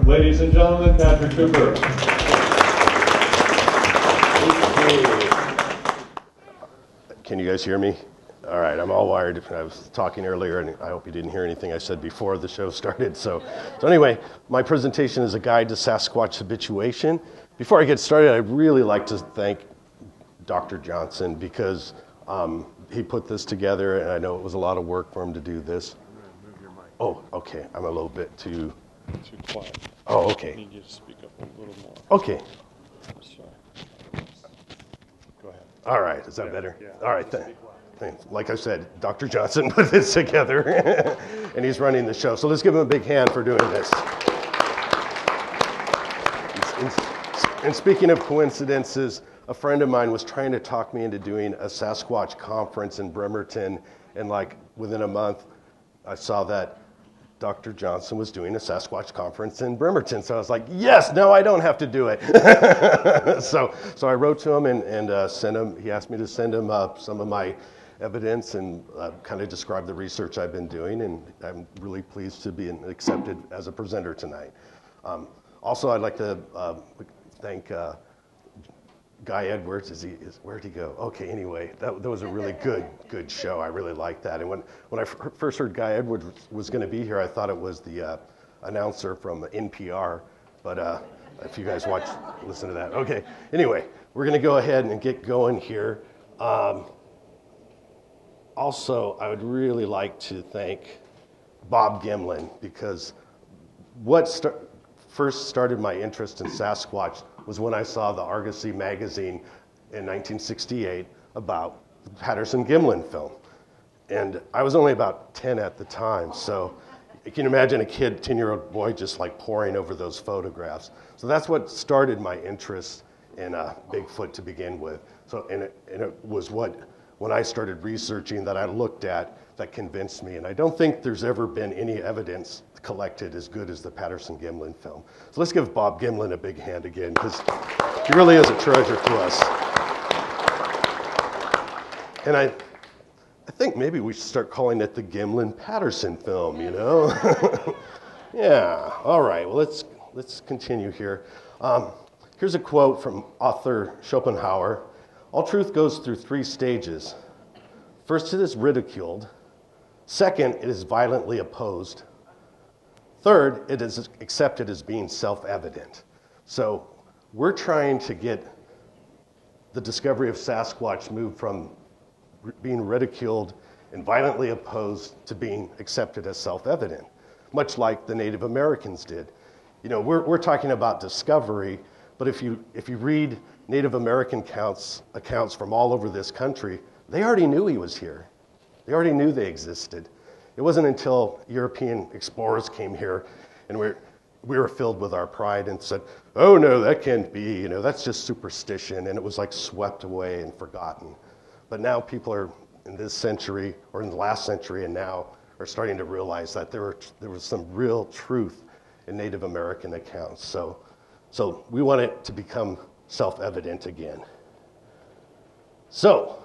Ladies and gentlemen, Patric Cooper. Can you guys hear me? All right, I'm all wired. I was talking earlier, and I hope you didn't hear anything I said before the show started. So anyway, my presentation is a guide to Sasquatch habituation. Before I get started, I'd really like to thank Dr. Johnson because he put this together, and I know it was a lot of work for him to do this. I'm going to move your mic. Oh, okay. I'm a little bit too quiet. Oh, I okay. need you to speak up a little more. Okay. Sorry. Go ahead. All right. Is that better? Yeah. All right. Thanks. Like I said, Dr. Johnson put this together, and he's running the show. So let's give him a big hand for doing this. And speaking of coincidences, a friend of mine was trying to talk me into doing a Sasquatch conference in Bremerton, and like within a month, I saw that Dr. Johnson was doing a Sasquatch conference in Bremerton. So I was like, yes, no, I don't have to do it. So I wrote to him and sent him, he asked me to send him some of my evidence and kind of describe the research I've been doing, and I'm really pleased to be accepted as a presenter tonight. Also, I'd like to thank Guy Edwards. Where'd he go? Okay, anyway, that was a really good show. I really liked that. And when I first heard Guy Edwards was going to be here, I thought it was the announcer from NPR. But if you guys listen to that. Okay, anyway, we're going to go ahead and get going here. Also, I would really like to thank Bob Gimlin, because what first started my interest in Sasquatch was when I saw the Argosy magazine in 1968 about the Patterson-Gimlin film. And I was only about 10 at the time, so you can imagine a 10-year-old boy just like poring over those photographs. So that's what started my interest in Bigfoot to begin with. And it was when I started researching that I looked at that convinced me. And I don't think there's ever been any evidence collected as good as the Patterson-Gimlin film. So let's give Bob Gimlin a big hand again, because he really is a treasure to us. And I think maybe we should start calling it the Gimlin-Patterson film, you know? Yeah, all right, well, let's continue here. Here's a quote from author Schopenhauer. All truth goes through 3 stages. First, it is ridiculed. Second, it is violently opposed. Third, it is accepted as being self-evident. So we're trying to get the discovery of Sasquatch moved from being ridiculed and violently opposed to being accepted as self-evident, much like the Native Americans did. You know, we're talking about discovery, but if you read Native American accounts from all over this country, they already knew he was here. They already knew they existed. It wasn't until European explorers came here and we were filled with our pride and said, oh no, that can't be, you know, that's just superstition, and it was like swept away and forgotten. But now people are in this century, or in the last century and now, are starting to realize that there was some real truth in Native American accounts. So we want it to become self-evident again. So,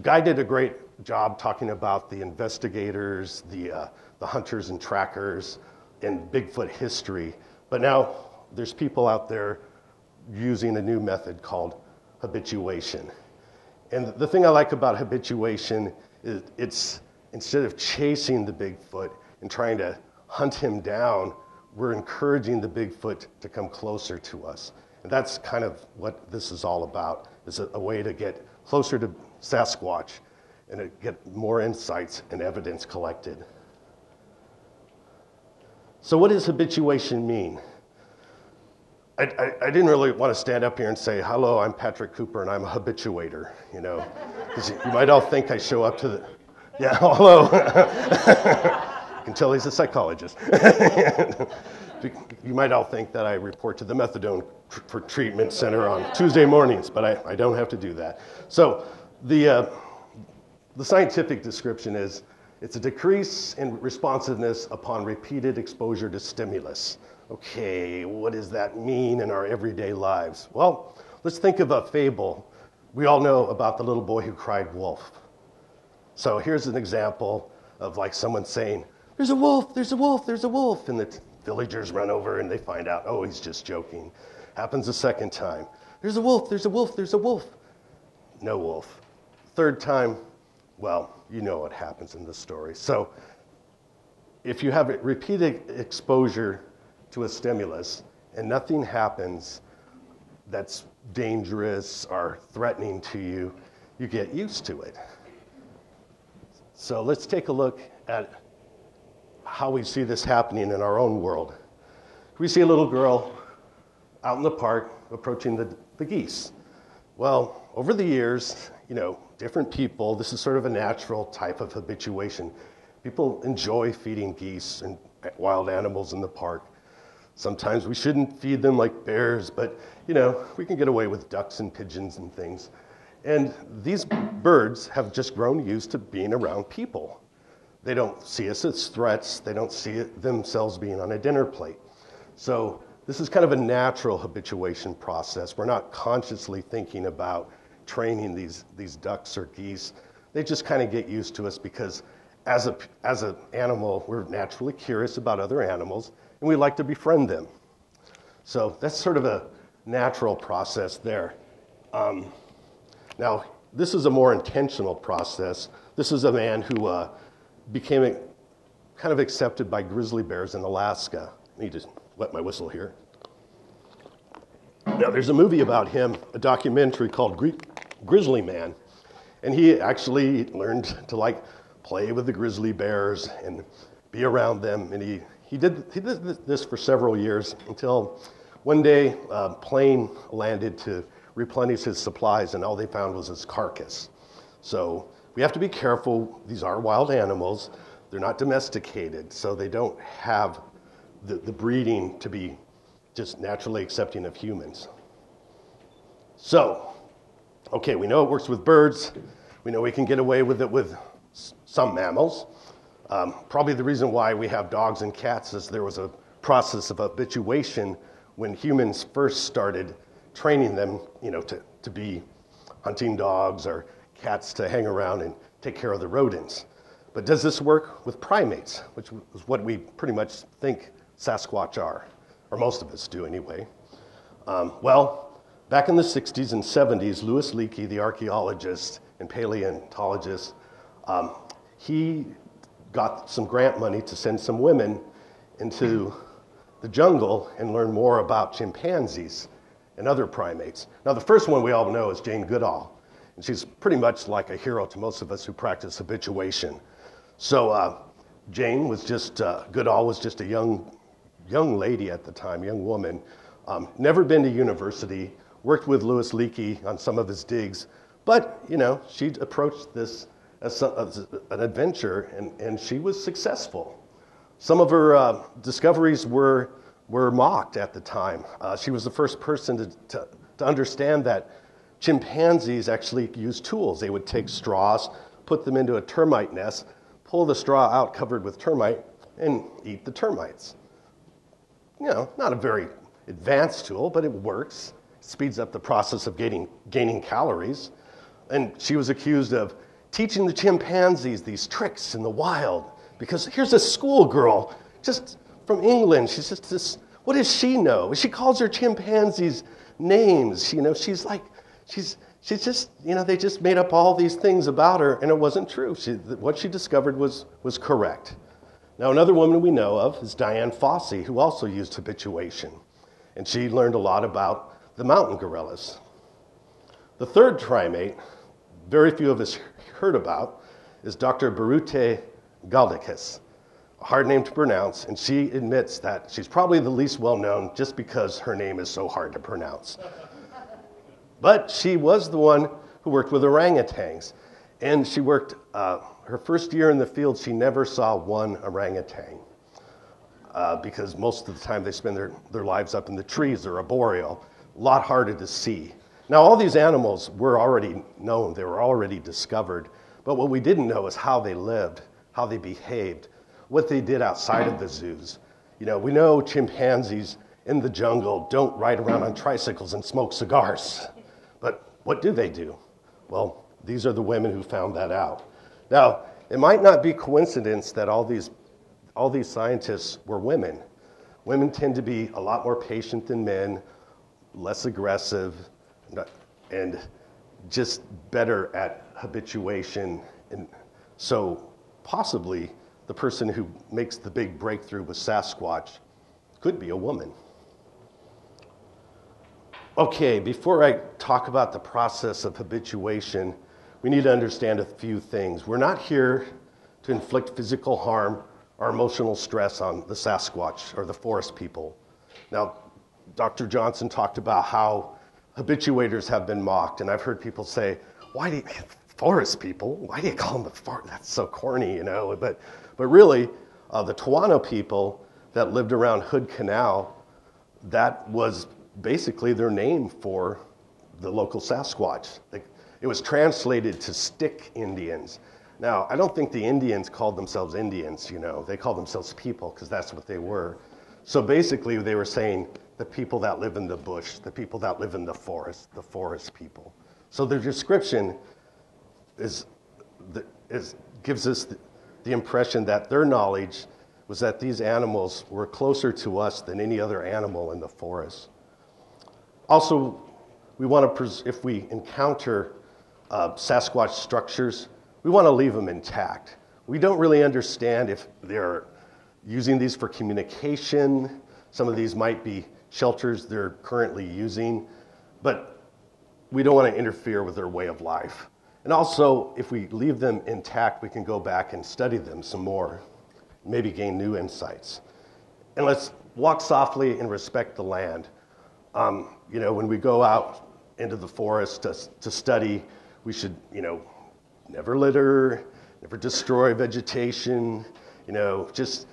Guy did a great job talking about the investigators, the hunters and trackers, and Bigfoot history. But now there's people out there using a new method called habituation. And the thing I like about habituation is it's instead of chasing the Bigfoot and trying to hunt him down, we're encouraging the Bigfoot to come closer to us. And that's kind of what this is all about, is a way to get closer to Sasquatch and to get more insights and evidence collected. So what does habituation mean? I didn't really want to stand up here and say, hello, I'm Patric Cooper and I'm a habituator, you know. Because you might all think I show up to the, yeah, hello. You can tell he's a psychologist. You might all think that I report to the methadone for treatment center on Tuesday mornings, but I don't have to do that. So the scientific description is it's a decrease in responsiveness upon repeated exposure to stimulus. Okay, what does that mean in our everyday lives? Well, let's think of a fable. We all know about the little boy who cried wolf. So here's an example of like someone saying, there's a wolf, there's a wolf, there's a wolf, and the villagers run over and they find out, oh, he's just joking. Happens a second time. There's a wolf, there's a wolf, there's a wolf. No wolf. Third time, well, you know what happens in the story. So if you have repeated exposure to a stimulus and nothing happens that's dangerous or threatening to you, you get used to it. So let's take a look at how we see this happening in our own world. We see a little girl out in the park approaching the geese. Well, over the years, different people, this is sort of a natural type of habituation. People enjoy feeding geese and wild animals in the park. Sometimes we shouldn't feed them like bears, but we can get away with ducks and pigeons and things. And these birds have just grown used to being around people. They don't see us as threats. They don't see themselves being on a dinner plate. So this is kind of a natural habituation process. We're not consciously thinking about training these ducks or geese. They just kind of get used to us because as an animal, we're naturally curious about other animals, and we like to befriend them. So that's sort of a natural process there. Now, this is a more intentional process. This is a man who became kind of accepted by grizzly bears in Alaska. I need to wet my whistle here. Now, there's a movie about him, a documentary called Grizzly Man, and he actually learned to play with the grizzly bears and be around them, and he did this for several years until one day a plane landed to replenish his supplies, and all they found was his carcass. So we have to be careful. These are wild animals. They're not domesticated, so they don't have the breeding to be just naturally accepting of humans. So, okay, we know it works with birds. We know we can get away with it with some mammals. Probably the reason why we have dogs and cats is there was a process of habituation when humans first started training them, to be hunting dogs or cats to hang around and take care of the rodents. But does this work with primates, which is what we pretty much think Sasquatch are, or most of us do anyway? Well, back in the 60s and 70s, Louis Leakey, the archaeologist and paleontologist, he got some grant money to send some women into the jungle and learn more about chimpanzees and other primates. Now, the first one we all know is Jane Goodall, and she's pretty much like a hero to most of us who practice habituation. So Jane was Goodall was just a young lady at the time, young woman, never been to university, worked with Louis Leakey on some of his digs, but, she approached this as an adventure, and she was successful. Some of her discoveries were mocked at the time. She was the first person to understand that chimpanzees actually use tools. They would take straws, put them into a termite nest, pull the straw out covered with termite, and eat the termites. Not a very advanced tool, but it works. It speeds up the process of gaining calories. And she was accused of teaching the chimpanzees these tricks in the wild, because here's a schoolgirl just from England. She's just this, what does she know? She calls her chimpanzees names. She's just, they just made up all these things about her, and it wasn't true. What she discovered was correct. Now, another woman we know of is Diane Fossey, who also used habituation, and she learned a lot about the mountain gorillas. The third primate, very few of us heard about, is Dr. Birute Galdikas, a hard name to pronounce, and she admits that she's probably the least well-known just because her name is so hard to pronounce. But she was the one who worked with orangutans, and she worked, her first year in the field, she never saw one orangutan, because most of the time they spend their lives up in the trees. They're arboreal, a lot harder to see. Now, all these animals were already known. They were already discovered. But what we didn't know is how they lived, how they behaved, what they did outside of the zoos. We know chimpanzees in the jungle don't ride around on tricycles and smoke cigars. But what do they do? Well, these are the women who found that out. Now, it might not be coincidence that all these scientists were women. Women tend to be a lot more patient than men, less aggressive, and just better at habituation. And so possibly the person who makes the big breakthrough with Sasquatch could be a woman. Okay, before I talk about the process of habituation, we need to understand a few things. We're not here to inflict physical harm or emotional stress on the Sasquatch or the forest people. Now, Dr. Johnson talked about how habituators have been mocked, and I've heard people say, why do you, forest people? Why do you call them the forest? That's so corny, you know. But really, the Tawano people that lived around Hood Canal, that was basically their name for the local Sasquatch. It was translated to stick Indians. Now, I don't think the Indians called themselves Indians, you know. They called themselves people because that's what they were. So basically, they were saying the people that live in the bush, the people that live in the forest people. So their description gives us the impression that their knowledge was that these animals were closer to us than any other animal in the forest. Also, we want to, if we encounter Sasquatch structures, we want to leave them intact. We don't really understand if they're using these for communication. Some of these might be shelters they're currently using, but we don't want to interfere with their way of life. And also, if we leave them intact, we can go back and study them some more, maybe gain new insights. And let's walk softly and respect the land. You know, when we go out into the forest to study, we should, you know, never litter, never destroy vegetation, you know, just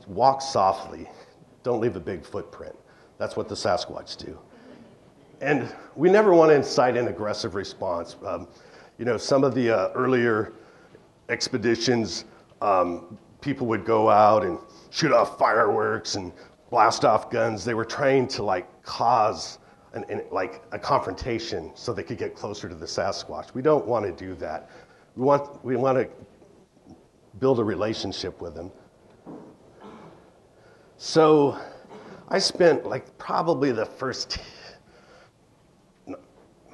walk softly. Don't leave a big footprint. That's what the Sasquatch do. And we never want to incite an aggressive response. You know, some of the earlier expeditions, people would go out and shoot off fireworks and blast off guns. They were trying to cause like a confrontation so they could get closer to the Sasquatch. We don't want to do that. We want to build a relationship with them. So I spent probably the first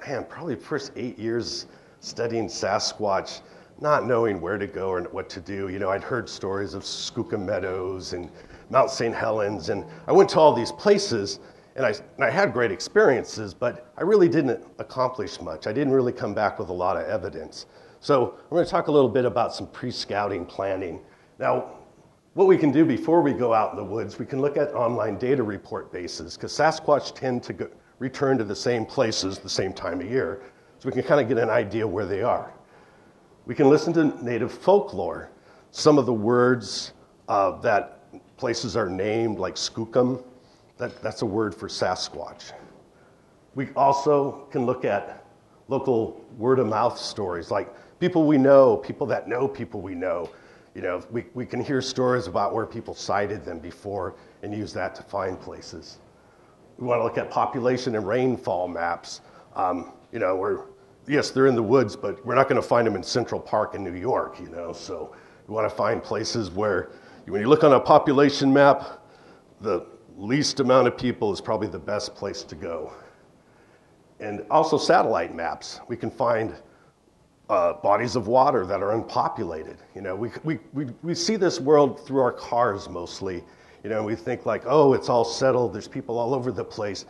8 years studying Sasquatch, not knowing where to go or what to do. You know, I'd heard stories of Skookum Meadows and Mount St. Helens, and I went to all these places, and I had great experiences, but I really didn't accomplish much. I didn't really come back with a lot of evidence. So I'm going to talk a little bit about some pre-scouting planning. Now, what we can do before we go out in the woods, we can look at online data report bases, because Sasquatch tend to return to the same places the same time of year, so we can kind of get an idea where they are. We can listen to native folklore. Some of the words that places are named, like Skookum, that's a word for Sasquatch. We also can look at local word-of-mouth stories, like people we know, people that know people we know. You know, we can hear stories about where people sighted them before and use that to find places. We want to look at population and rainfall maps. You know, yes, they're in the woods, but we're not going to find them in Central Park in New York, you know. So we want to find places where, when you look on a population map, the least amount of people is probably the best place to go. And also satellite maps. We can find bodies of water that are unpopulated. You know, we see this world through our cars mostly. You know, we think oh, it's all settled, there's people all over the place.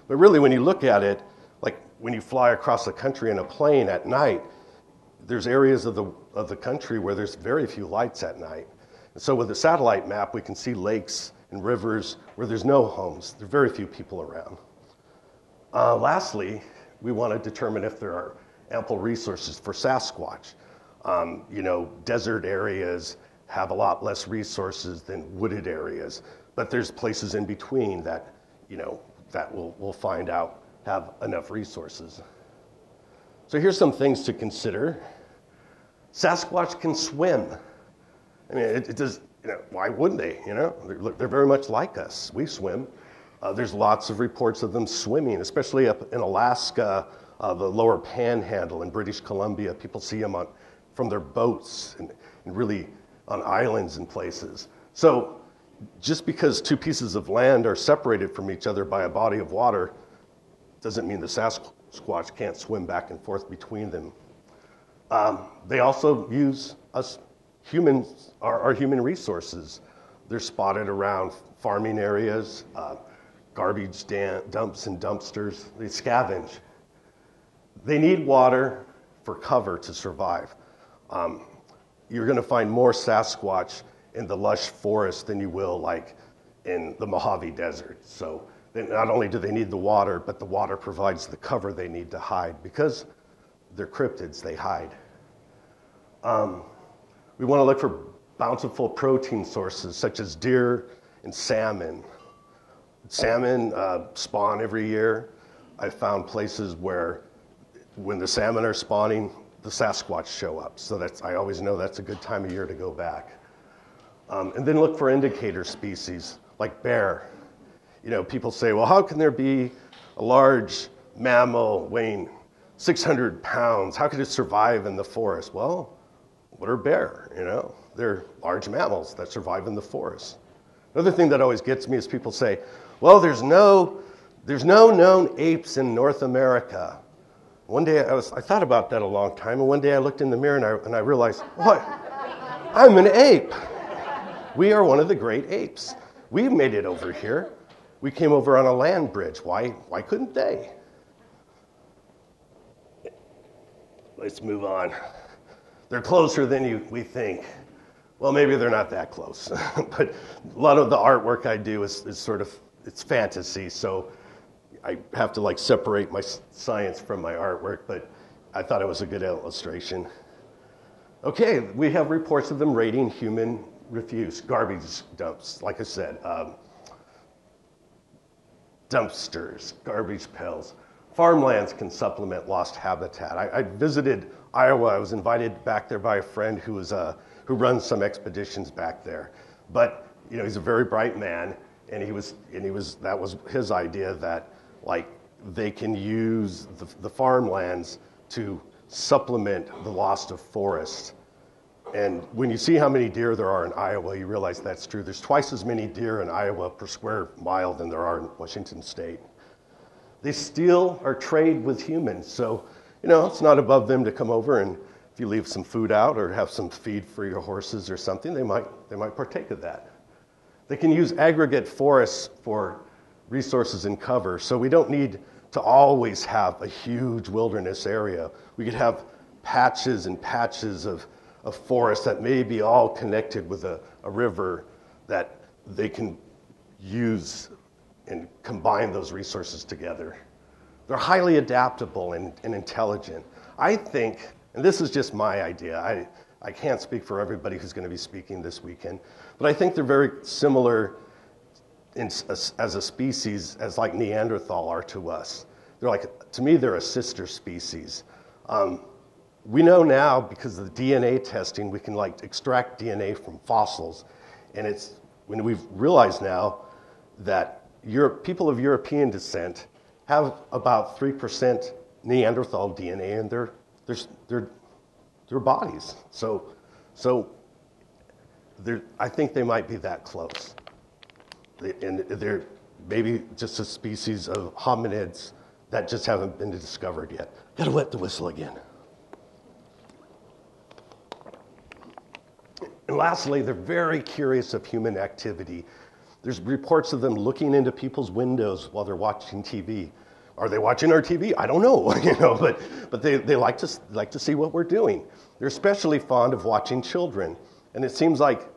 But really, when you look at it, like when you fly across the country in a plane at night, there's areas of the country where there's very few lights at night. And so with a satellite map, we can see lakes and rivers where there's no homes. There are very few people around. Lastly, we want to determine if there are ample resources for Sasquatch. You know, desert areas have a lot less resources than wooded areas, but there's places in between that, you know, that we'll find out have enough resources. So here's some things to consider. Sasquatch can swim. I mean, it does, you know, why wouldn't they? You know, they're very much like us. We swim. There's lots of reports of them swimming, especially up in Alaska, the lower panhandle in British Columbia. People see them from their boats and really on islands and places. So just because two pieces of land are separated from each other by a body of water doesn't mean the Sasquatch can't swim back and forth between them. They also use us humans, our human resources. They're spotted around farming areas, garbage dumps and dumpsters. They scavenge. They need water for cover to survive. You're going to find more Sasquatch in the lush forest than you will like in the Mojave Desert. So not only do they need the water, but the water provides the cover they need to hide. Because they're cryptids, they hide. We want to look for bountiful protein sources such as deer and salmon. Salmon spawn every year. I found places where when the salmon are spawning, the Sasquatch show up. So I always know that's a good time of year to go back. And then look for indicator species like bear. You know, people say, well, how can there be a large mammal weighing 600 pounds? How could it survive in the forest? Well, what are bear? You know, they're large mammals that survive in the forest. Another thing that always gets me is people say, well, there's no known apes in North America. One day I thought about that a long time, and one day I looked in the mirror and I realized, what? I'm an ape. We are one of the great apes. We made it over here. We came over on a land bridge. Why couldn't they? Let's move on. They're closer than we think. Well, maybe they're not that close. But a lot of the artwork I do is sort of, it's fantasy, so I have to like separate my science from my artwork, but I thought it was a good illustration. Okay, we have reports of them raiding human refuse, garbage dumps, like I said, dumpsters, garbage pails. Farmlands can supplement lost habitat. I visited Iowa. I was invited back there by a friend who runs some expeditions back there. But you know, he's a very bright man, and that was his idea that like they can use the farmlands to supplement the loss of forests. And when you see how many deer there are in Iowa, you realize that's true. There's twice as many deer in Iowa per square mile than there are in Washington State. They steal or trade with humans, so you know it's not above them to come over, and if you leave some food out or have some feed for your horses or something, they might partake of that. They can use aggregate forests for resources and cover, so we don't need to always have a huge wilderness area. We could have patches and patches of forest that may be all connected with a river that they can use and combine those resources together. They're highly adaptable and intelligent. I think, and this is just my idea, I can't speak for everybody who's going to be speaking this weekend, but I think they're very similar as a species as like Neanderthal are to us. They're like, to me, they're a sister species. We know now, because of the DNA testing, we can like extract DNA from fossils. And it's when we've realized now that people of European descent have about 3% Neanderthal DNA in their bodies. So I think they might be that close. And they're maybe just a species of hominids that just haven't been discovered yet. Gotta wet the whistle again. And lastly, they're very curious of human activity. There's reports of them looking into people's windows while they're watching TV. Are they watching our TV? I don't know, but they like to see what we're doing. They're especially fond of watching children, and it seems like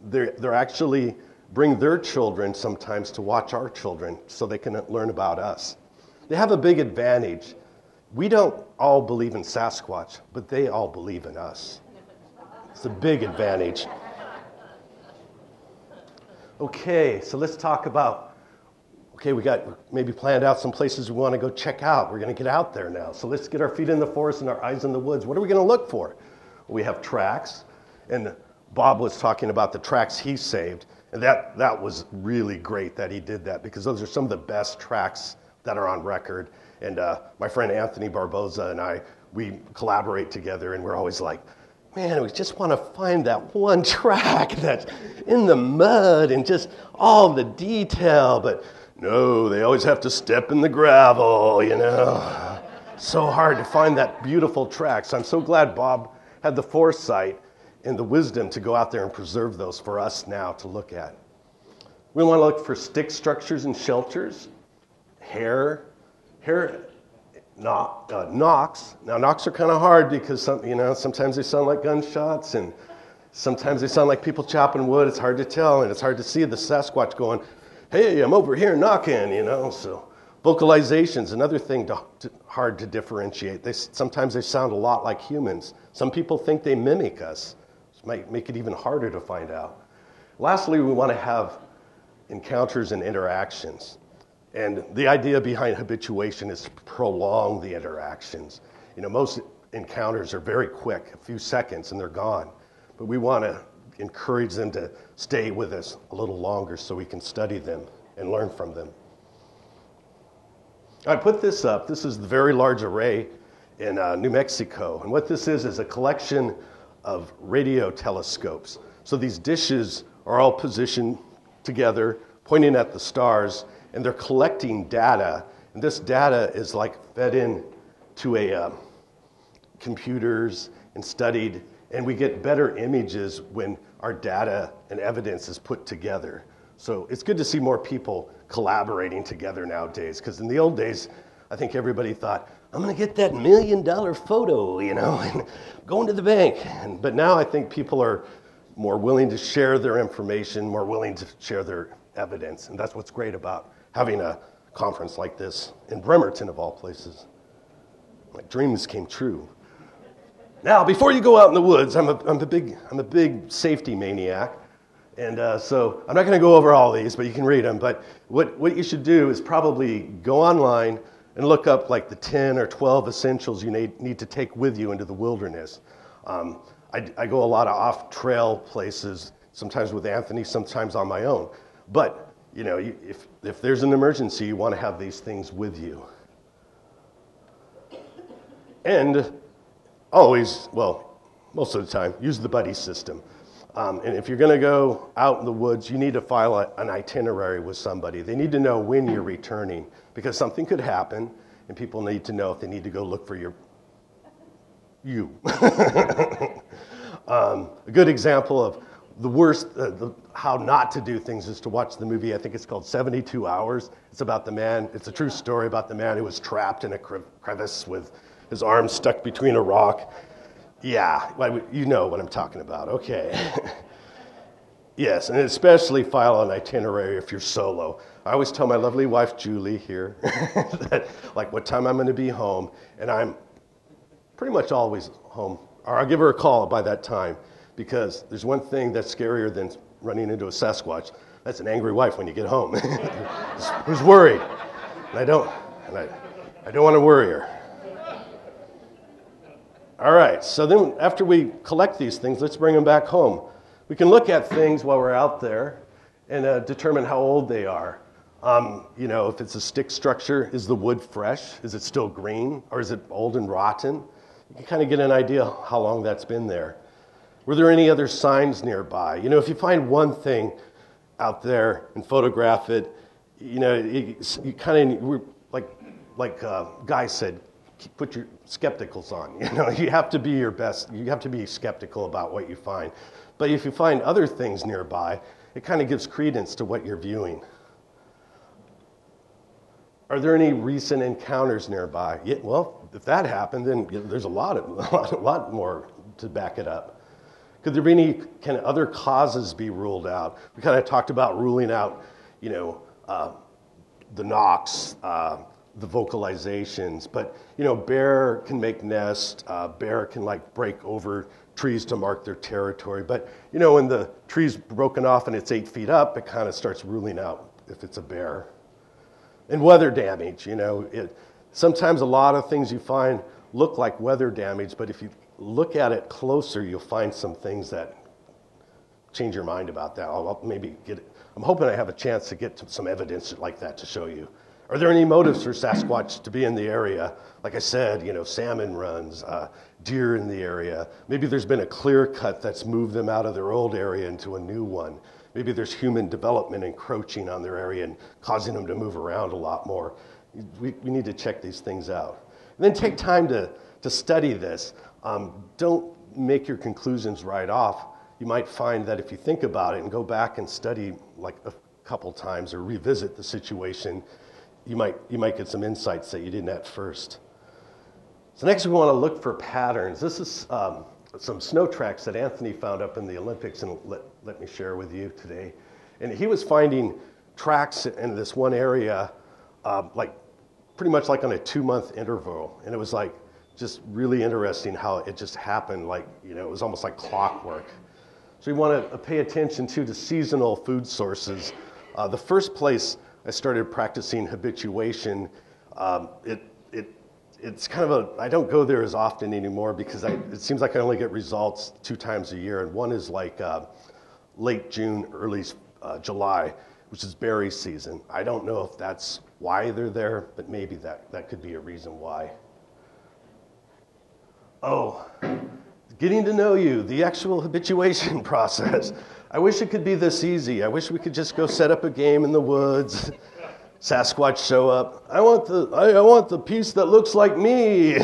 they're actually bring their children sometimes to watch our children so they can learn about us. They have a big advantage. We don't all believe in Sasquatch, but they all believe in us. It's a big advantage. Okay, so let's talk about, we got maybe planned out some places we want to go check out. We're going to get out there now. So let's get our feet in the forest and our eyes in the woods. What are we going to look for? We have tracks, and Bob was talking about the tracks he saved, and that was really great that he did that, because those are some of the best tracks that are on record. And my friend Anthony Barboza and I, we collaborate together, and we're always like, man, we just want to find that one track that's in the mud and just all the detail. But no, they always have to step in the gravel, you know. So hard to find that beautiful track. So I'm so glad Bob had the foresight and the wisdom to go out there and preserve those for us now to look at. We want to look for stick structures and shelters, knocks. Now, knocks are kind of hard because sometimes they sound like gunshots and sometimes they sound like people chopping wood. It's hard to tell, and it's hard to see the Sasquatch going, hey, I'm over here knocking, So vocalization's another thing hard to differentiate. Sometimes they sound a lot like humans. Some people think they mimic us. It might make it even harder to find out. Lastly, we want to have encounters and interactions. And the idea behind habituation is to prolong the interactions. Most encounters are very quick, a few seconds, and they're gone. But we want to encourage them to stay with us a little longer so we can study them and learn from them. I put this up. This is the Very Large Array in New Mexico. And what this is a collection of radio telescopes. So these dishes are all positioned together, pointing at the stars, and they're collecting data. And this data is fed in to computers and studied, and we get better images when our data and evidence is put together. So it's good to see more people collaborating together nowadays, because in the old days, I think everybody thought, I'm going to get that $1 million photo, and going to the bank. But now I think people are more willing to share their information, more willing to share their evidence. And that's what's great about having a conference like this in Bremerton, of all places. My dreams came true. Now, before you go out in the woods, I'm a big safety maniac. And so I'm not going to go over all these, but you can read them. But what you should do is probably go online and look up the 10 or 12 essentials you need to take with you into the wilderness. I go a lot of off-trail places, sometimes with Anthony, sometimes on my own. But, if there's an emergency, you want to have these things with you. And always, most of the time, use the buddy system. And if you're going to go out in the woods, you need to file an itinerary with somebody. They need to know when you're returning, because something could happen, and people need to know if they need to go look for you. A good example of the worst, how not to do things is to watch the movie, I think it's called 72 Hours. It's about it's a true story about the man who was trapped in a crevice with his arms stuck between a rock. Yeah, you know what I'm talking about, okay. Yes, and especially file an itinerary if you're solo. I always tell my lovely wife, Julie, here, that, what time I'm going to be home, and I'm pretty much always home, or I'll give her a call by that time, because there's one thing that's scarier than running into a Sasquatch. That's an angry wife when you get home, who's worried. And I don't want to worry her. All right, so then after we collect these things, let's bring them back home. We can look at things while we're out there and determine how old they are. If it's a stick structure, is the wood fresh? Is it still green? Or is it old and rotten? You can kind of get an idea how long that's been there. Were there any other signs nearby? If you find one thing out there and photograph it, you kind of, like Guy said, put your skepticals on. You have to be your best. You have to be skeptical about what you find. But if you find other things nearby, it kind of gives credence to what you're viewing. Are there any recent encounters nearby? Yeah, well, if that happened, then there's a lot more to back it up. Could there be can other causes be ruled out? We kind of talked about ruling out, the knocks, the vocalizations, but bear can make nests, bear can break over trees to mark their territory, but when the tree's broken off and it's 8 feet up, it kind of starts ruling out if it's a bear. And weather damage, sometimes a lot of things you find look like weather damage, but if you look at it closer, you'll find some things that change your mind about that. I'll maybe I'm hoping I have a chance to get to some evidence like that to show you. Are there any motives for Sasquatch to be in the area? Like I said, salmon runs, deer in the area. Maybe there's been a clear cut that's moved them out of their old area into a new one. Maybe there's human development encroaching on their area and causing them to move around a lot more. We need to check these things out. And then take time to study this. Don't make your conclusions right off. You might find that if you think about it and go back and study like a couple times or revisit the situation, you might get some insights that you didn't at first. So next we want to look for patterns. This is some snow tracks that Anthony found up in the Olympics and let me share with you today. And he was finding tracks in this one area like pretty much like on a 2-month interval. And it was like just really interesting how it just happened, like, it was almost like clockwork. So we want to pay attention to the seasonal food sources. The first place I started practicing habituation, it's kind of I don't go there as often anymore because it seems like I only get results 2 times a year. And one is like late June, early July, which is berry season. I don't know if that's why they're there, but maybe that could be a reason why. Oh, getting to know you, the actual habituation process. I wish it could be this easy. I wish we could just go set up a game in the woods. Sasquatch show up. I want the piece that looks like me.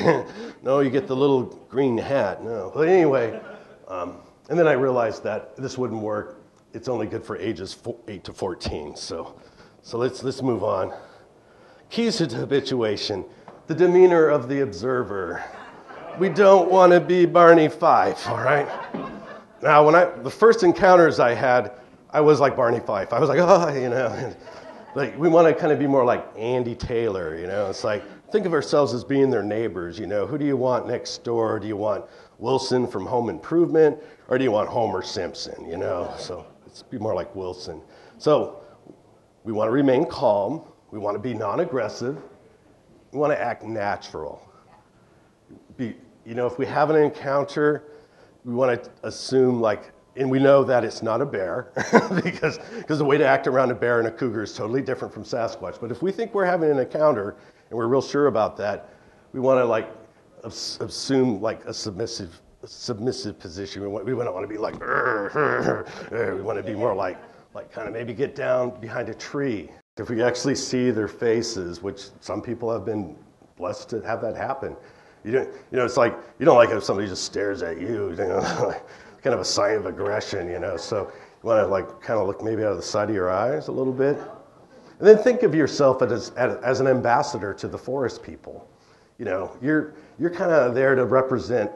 No, you get the little green hat. No, but anyway, and then I realized that this wouldn't work. It's only good for ages 8 to 14. So let's move on. Keys to habituation: the demeanor of the observer. We don't want to be Barney Fife, all right? Now, the first encounters I had, I was like Barney Fife. I was like, like we want to kind of be more like Andy Taylor, It's like, think of ourselves as being their neighbors, Who do you want next door? Do you want Wilson from Home Improvement, or do you want Homer Simpson, So let's be more like Wilson. So we want to remain calm. We want to be non-aggressive. We want to act natural. If we have an encounter, we want to assume and we know that it's not a bear because the way to act around a bear and a cougar is totally different from Sasquatch. But if we think we're having an encounter and we're real sure about that, we want to assume a submissive position. We don't want to be like, we want to be more like kind of maybe get down behind a tree. If we actually see their faces, which some people have been blessed to have that happen. It's like, you don't like it if somebody just stares at you, kind of a sign of aggression, So you want to kind of look maybe out of the side of your eyes a little bit. And then think of yourself as an ambassador to the forest people. You're kind of there to represent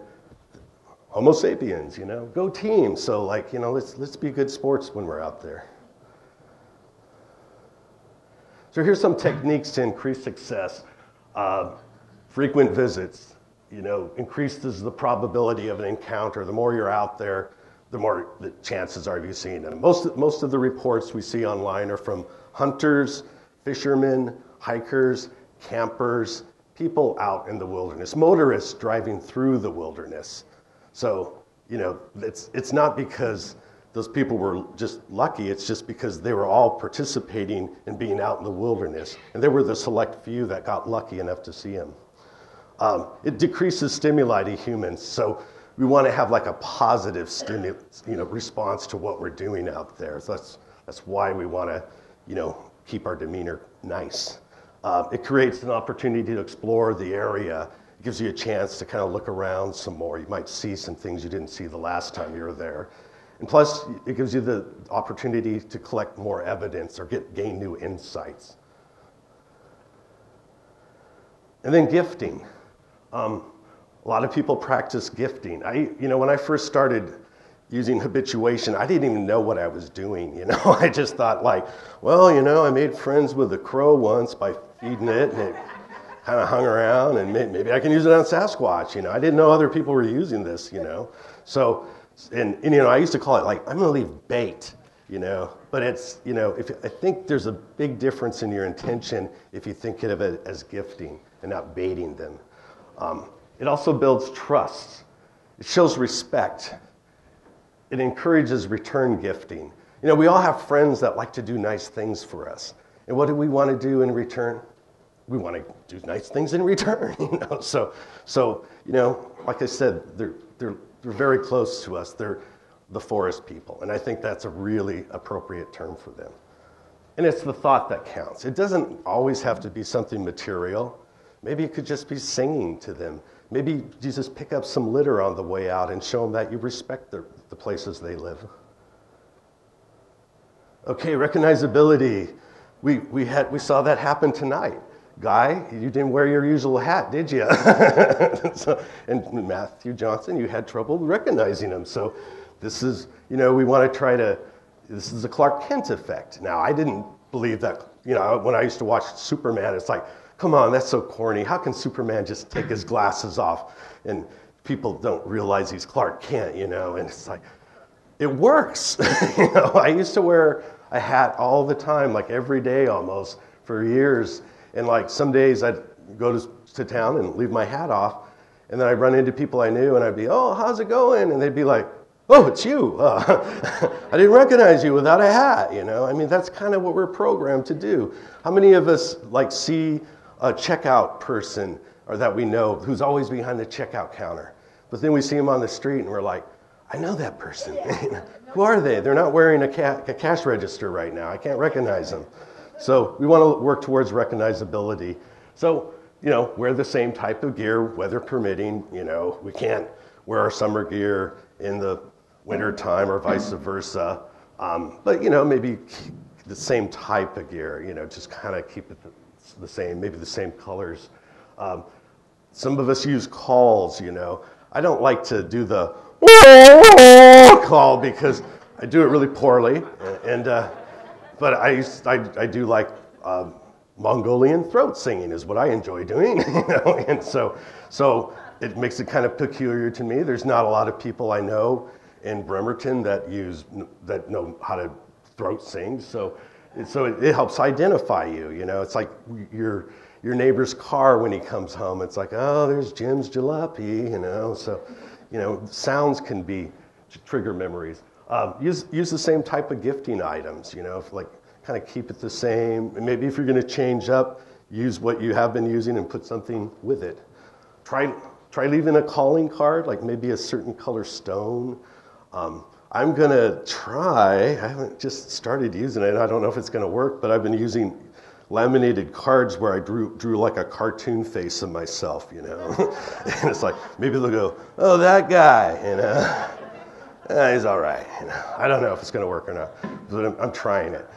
Homo sapiens, Go team. So let's be good sports when we're out there. So here's some techniques to increase success. Frequent visits, increases the probability of an encounter. The more you're out there, the more the chances are of you seeing them. Most of the reports we see online are from hunters, fishermen, hikers, campers, people out in the wilderness, motorists driving through the wilderness. So, it's not because those people were just lucky, it's just because they were all participating in being out in the wilderness. And there were the select few that got lucky enough to see him. It decreases stimuli to humans, so we want to have a positive response to what we're doing out there. So that's why we want to, keep our demeanor nice. It creates an opportunity to explore the area. It gives you a chance to kind of look around some more. You might see some things you didn't see the last time you were there. And plus, it gives you the opportunity to collect more evidence or gain new insights. And then gifting. A lot of people practice gifting. When I first started using habituation, I didn't even know what I was doing. I just thought I made friends with a crow once by feeding it, and it kind of hung around, and maybe I can use it on Sasquatch. I didn't know other people were using this. So, I used to call it I'm going to leave bait. But it's, I think there's a big difference in your intention if you think of it as gifting and not baiting them. It also builds trust. It shows respect. It encourages return gifting. We all have friends that like to do nice things for us. And what do we want to do in return? we want to do nice things in return, So, like I said, they're very close to us. They're the forest people, and I think that's a really appropriate term for them. And it's the thought that counts. It doesn't always have to be something material. Maybe it could just be singing to them. Maybe you just pick up some litter on the way out and show them that you respect the places they live. Okay, recognizability. We saw that happen tonight. Guy, you didn't wear your usual hat, did you? And Matthew Johnson, you had trouble recognizing him. So this is, we want to this is a Clark Kent effect. Now, I didn't believe that, when I used to watch Superman, it's like, come on, that's so corny. How can Superman just take his glasses off and people don't realize he's Clark Kent, And it's like, it works. I used to wear a hat all the time, like every day almost, for years. And like some days I'd go to town and leave my hat off, and then I'd run into people I knew and I'd be, oh, how's it going? And they'd be like, oh, it's you. I didn't recognize you without a hat, I mean, that's kind of what we're programmed to do. How many of us see a checkout person or that we know who's always behind the checkout counter, but then we see them on the street and we're like, I know that person. Who are they? They're not wearing a cash register right now. I can't recognize them. So we want to work towards recognizability. So, wear the same type of gear, weather permitting. We can't wear our summer gear in the winter time or vice versa. But, maybe the same type of gear, just kind of keep it the same, maybe the same colors. Some of us use calls, I don't like to do the call because I do it really poorly, but I do like Mongolian throat singing is what I enjoy doing, and so it makes it kind of peculiar to me. There's not a lot of people I know in Bremerton that know how to throat sing, so it helps identify you. It's like your neighbor's car when he comes home. It's like, oh, there's Jim's jalopy, so. Sounds can be trigger memories. Use the same type of gifting items, kind of keep it the same. And maybe if you're going to change up, use what you have been using and put something with it. Try leaving a calling card, like maybe a certain color stone. I'm going to try, I haven't just started using it, I don't know if it's going to work, but I've been using laminated cards where I drew like a cartoon face of myself, And it's like, maybe they'll go, oh, that guy, he's all right. I don't know if it's going to work or not, but I'm trying it.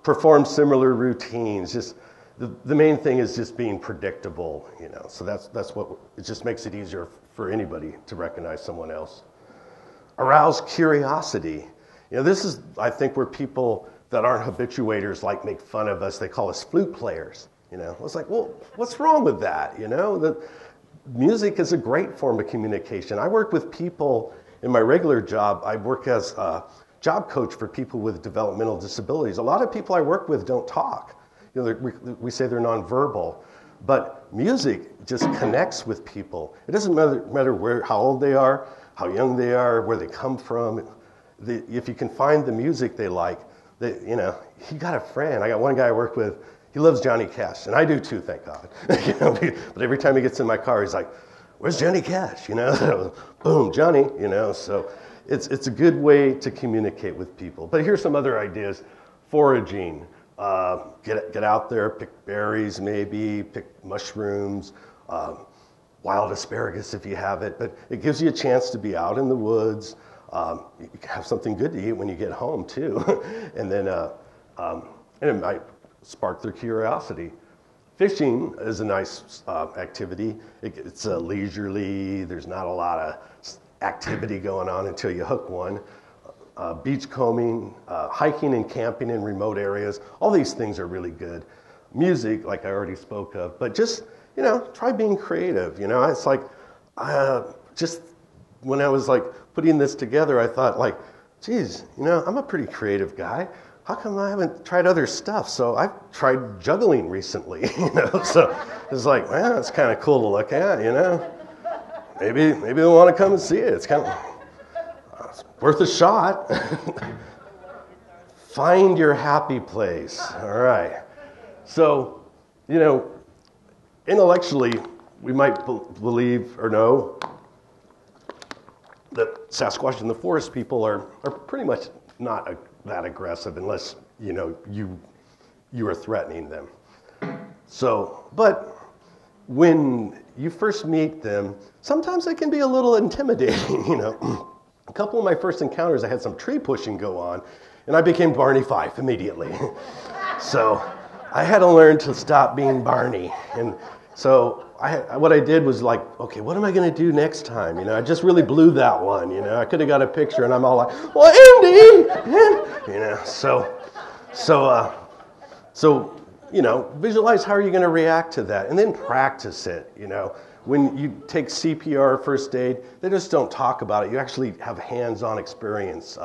Perform similar routines. Just the main thing is just being predictable, So that's what it just makes it easier for anybody to recognize someone else. Arouse curiosity. This is, I think, where people that aren't habituators make fun of us. They call us flute players. It's like, well, what's wrong with that? The music is a great form of communication. I work with people in my regular job. I work as a job coach for people with developmental disabilities. A lot of people I work with don't talk. We say they're nonverbal, but music just connects with people. It doesn't matter how old they are, how young they are, where they come from. If you can find the music they like, he got a friend. I got one guy I work with, he loves Johnny Cash, and I do too, thank God. But every time he gets in my car, he's like, where's Johnny Cash? Boom, Johnny, So it's a good way to communicate with people. But here's some other ideas. Foraging. Get out there, pick berries maybe, pick mushrooms, wild asparagus if you have it. But it gives you a chance to be out in the woods. You can have something good to eat when you get home too, and then it might spark their curiosity. Fishing is a nice activity. It's leisurely. There's not a lot of activity going on until you hook one. Beachcombing, hiking and camping in remote areas. All these things are really good. Music, like I already spoke of, but just try being creative. It's like just when I was putting this together, I thought geez, I'm a pretty creative guy. How come I haven't tried other stuff? So I've tried juggling recently, So it's like, well, it's kind of cool to look at, Maybe they'll want to come and see it. It's kind of worth a shot. Find your happy place. All right. So, intellectually, we might believe or know that Sasquatch and the forest people are pretty much not that aggressive unless, you are threatening them. So, but when you first meet them, sometimes it can be a little intimidating, A couple of my first encounters, I had some tree pushing go on, and I became Barney Fife immediately. So I had to learn to stop being Barney. And so what I did was like, okay, what am I going to do next time? I just really blew that one. I could have got a picture, and I'm all like, well, Andy, So visualize how are you going to react to that, and then practice it. When you take CPR, first aid, they just don't talk about it. You actually have hands-on experience.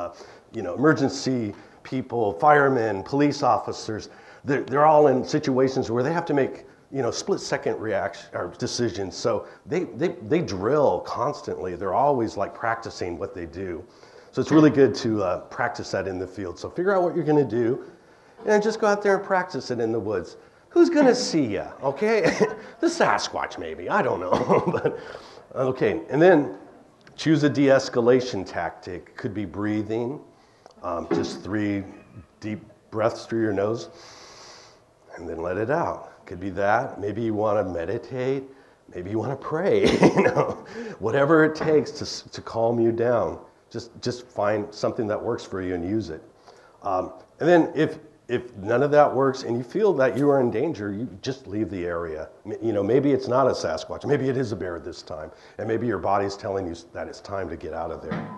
Emergency people, firemen, police officers, they're all in situations where they have to make split-second reaction or decisions. So they drill constantly. They're always like practicing what they do. So it's really good to practice that in the field. So figure out what you're going to do, and just go out there and practice it in the woods. Who's going to see you, okay? The Sasquatch, maybe. I don't know. But okay, and then choose a de-escalation tactic. Could be breathing, just 3 deep breaths through your nose, and then let it out. Could be that. Maybe you want to meditate. Maybe you want to pray. Whatever it takes to calm you down. Just find something that works for you and use it. And then if none of that works and you feel that you are in danger, you just leave the area. Maybe it's not a Sasquatch. Maybe it is a bear this time. And maybe your body's telling you that it's time to get out of there.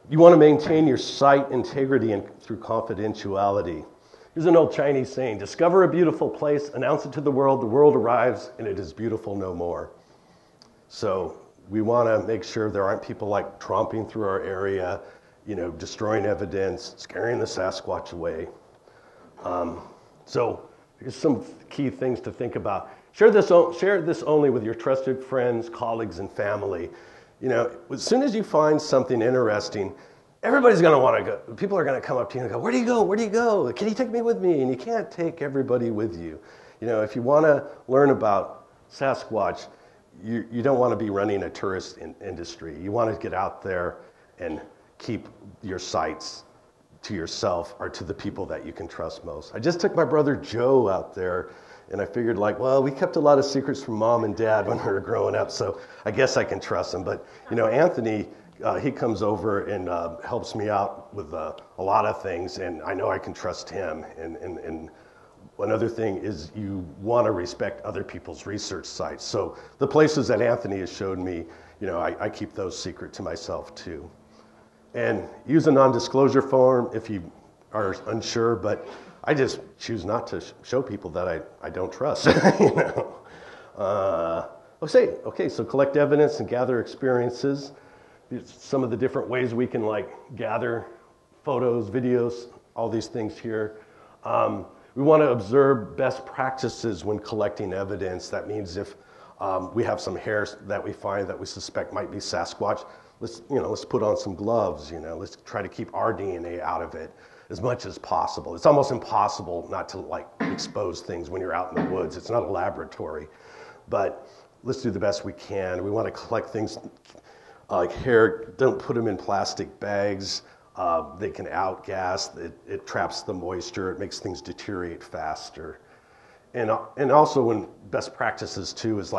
You want to maintain your sight integrity through confidentiality. Here's an old Chinese saying, discover a beautiful place, announce it to the world arrives, and it is beautiful no more. So we want to make sure there aren't people like tromping through our area, destroying evidence, scaring the Sasquatch away. So here's some key things to think about. Share this only with your trusted friends, colleagues, and family. As soon as you find something interesting, everybody's going to want to go. People are going to come up to you and go, where do you go? Where do you go? Can you take me with me? And you can't take everybody with you. If you want to learn about Sasquatch, you don't want to be running a tourist industry. You want to get out there and keep your sights to yourself or to the people that you can trust most. I just took my brother Joe out there, and I figured we kept a lot of secrets from mom and dad when we were growing up, so I guess I can trust them. But, Anthony, he comes over and helps me out with a lot of things, and I know I can trust him. And another thing is you want to respect other people's research sites. So the places that Anthony has showed me, I keep those secret to myself too. And use a non-disclosure form if you are unsure, but I just choose not to show people that I don't trust. Okay, so collect evidence and gather experiences. Some of the different ways we can gather photos, videos, all these things here. We want to observe best practices when collecting evidence. That means if we have some hairs that we find that we suspect might be Sasquatch, let's put on some gloves, let's try to keep our DNA out of it as much as possible. It's almost impossible not to expose things when you're out in the woods. It's not a laboratory, but let's do the best we can. We want to collect things like hair. Don't put them in plastic bags. They can outgas. It traps the moisture. It makes things deteriorate faster. And also when best practices too is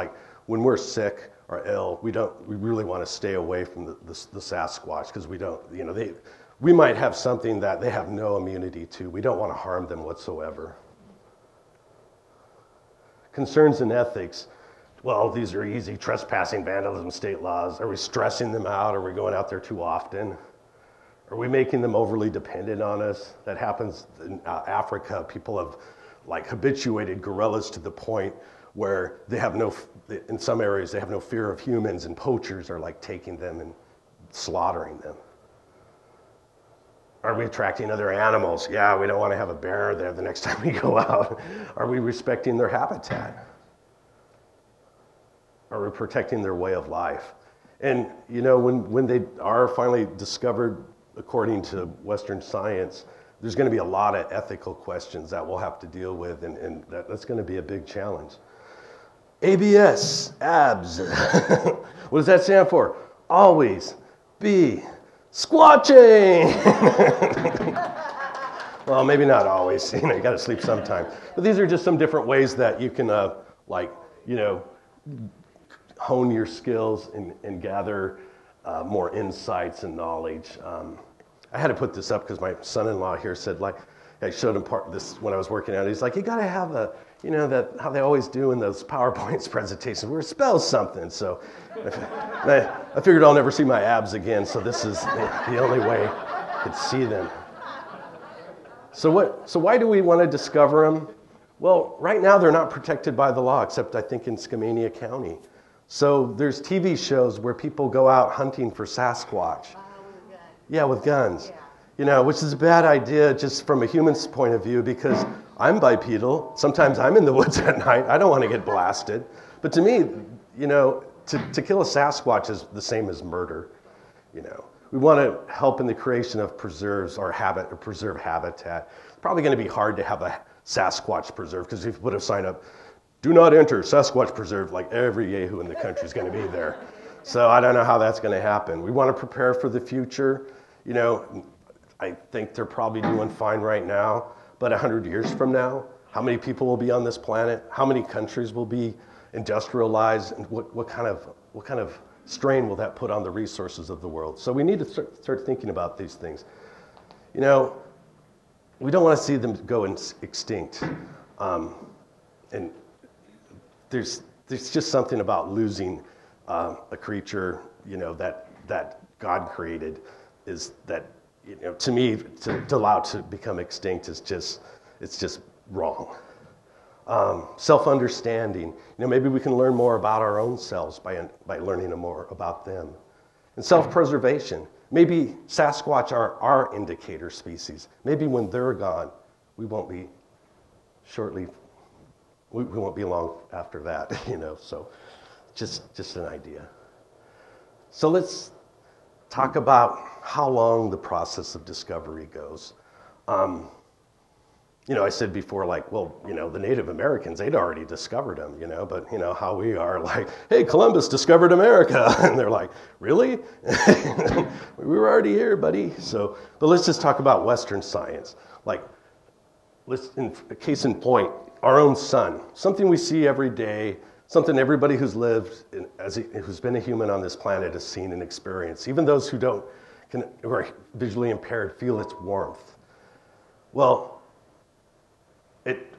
when we're sick or ill, we really want to stay away from the Sasquatch because we might have something that they have no immunity to. We don't want to harm them whatsoever. Concerns and ethics. Well, these are easy: trespassing, vandalism, state laws. Are we stressing them out? Are we going out there too often? Are we making them overly dependent on us? That happens in Africa. People have habituated gorillas to the point where in some areas they have no fear of humans, and poachers are taking them and slaughtering them. Are we attracting other animals? Yeah, we don't want to have a bear there the next time we go out. Are we respecting their habitat? Are we protecting their way of life? And when they are finally discovered, according to Western science, there's going to be a lot of ethical questions that we'll have to deal with, and that's going to be a big challenge. ABS, abs. What does that stand for? Always be squatching. Well, maybe not always. You got to sleep sometime. But these are just some different ways that you can, hone your skills and gather more insights and knowledge. I had to put this up because my son-in-law here said, I showed him part of this when I was working out. He's like, you got to have that how they always do in those PowerPoint presentations where it spells something. So I figured I'll never see my abs again, so this is the only way I could see them. So why do we want to discover them? Well, right now they're not protected by the law, except I think in Skamania County. So there's TV shows where people go out hunting for Sasquatch. Yeah, with guns. Yeah. Which is a bad idea just from a human's point of view, because I'm bipedal. Sometimes I'm in the woods at night. I don't want to get blasted. But to me, to kill a Sasquatch is the same as murder. We want to help in the creation of preserves or preserve habitat. It's probably going to be hard to have a Sasquatch preserve, because if you put a sign up, do not enter Sasquatch preserve, like every yahoo in the country is going to be there. So I don't know how that's going to happen. We want to prepare for the future. I think they're probably doing fine right now, but 100 years from now, how many people will be on this planet? How many countries will be industrialized? And what kind of strain will that put on the resources of the world? So we need to start thinking about these things. We don't want to see them go extinct. And there's just something about losing a creature, that God created, is that, to me, to allow it to become extinct is just wrong. Self-understanding. Maybe we can learn more about our own selves by learning more about them. And self-preservation. Maybe Sasquatch are our indicator species. Maybe when they're gone, we won't be long after that, so just an idea. So let's talk about how long the process of discovery goes. I said before, the Native Americans, they'd already discovered them, but how we are like, hey, Columbus discovered America. And they're like, really? We were already here, buddy. But let's just talk about Western science. Case in point, our own sun, something we see every day, something everybody who's lived, who's been a human on this planet has seen and experienced. Even those who are visually impaired feel its warmth. Well,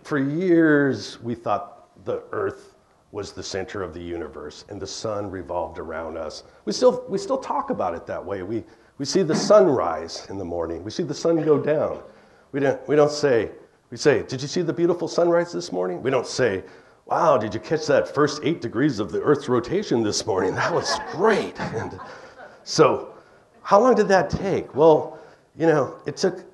for years we thought the Earth was the center of the universe and the sun revolved around us. We still talk about it that way. We see the sun rise in the morning. We see the sun go down. We say, did you see the beautiful sunrise this morning? We don't say, wow, did you catch that first 8 degrees of the Earth's rotation this morning? That was great. And so how long did that take? Well, it took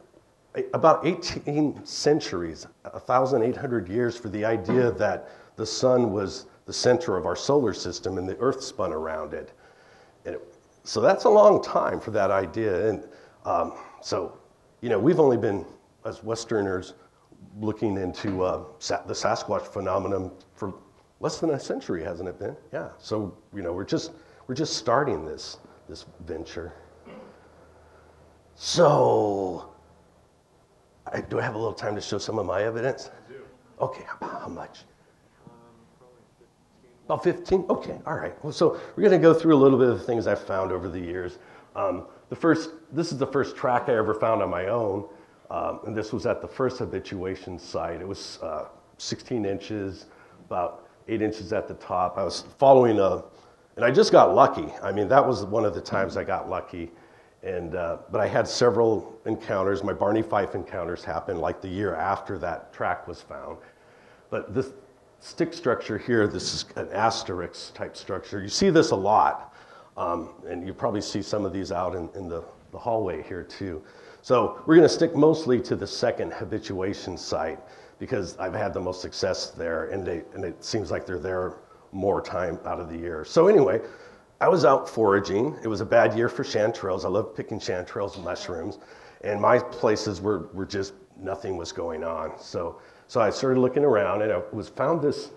about 18 centuries, 1,800 years, for the idea that the sun was the center of our solar system and the Earth spun around it. So that's a long time for that idea. And we've only been, as Westerners, looking into the Sasquatch phenomenon for less than a century, hasn't it been? Yeah. So we're just starting this venture. So, do I have a little time to show some of my evidence? I do. Okay. How much? About 15. Okay. All right. Well, so we're going to go through a little bit of the things I've found over the years. This is the first track I ever found on my own. And this was at the first habituation site. It was 16 inches, about 8 inches at the top. I was following and I just got lucky. I mean, that was one of the times I got lucky. But I had several encounters. My Barney Fife encounters happened like the year after that track was found. But this stick structure here, this is an asterisk type structure. You see this a lot. And you probably see some of these out in the hallway here too. So we're going to stick mostly to the second habituation site because I've had the most success there, and it seems like they're there more time out of the year. So anyway, I was out foraging. It was a bad year for chanterelles. I love picking chanterelles and mushrooms. And my places were just, nothing was going on. So I started looking around, and I found this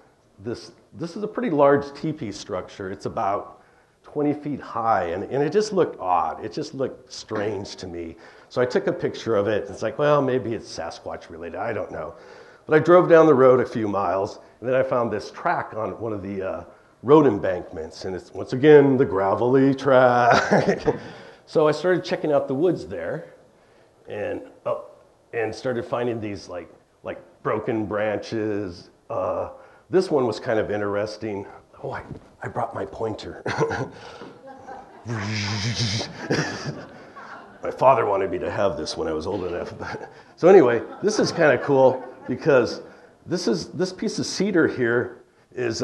is a pretty large teepee structure. It's about 20 feet high, and it just looked odd. It just looked strange to me. So I took a picture of it. It's like, well, maybe it's Sasquatch related. I don't know. But I drove down the road a few miles, and then I found this track on one of the road embankments, and it's once again the gravelly track. So I started checking out the woods there, and started finding these like broken branches. This one was kind of interesting. Oh, I brought my pointer. My father wanted me to have this when I was old enough. So anyway, this is kind of cool because this piece of cedar here is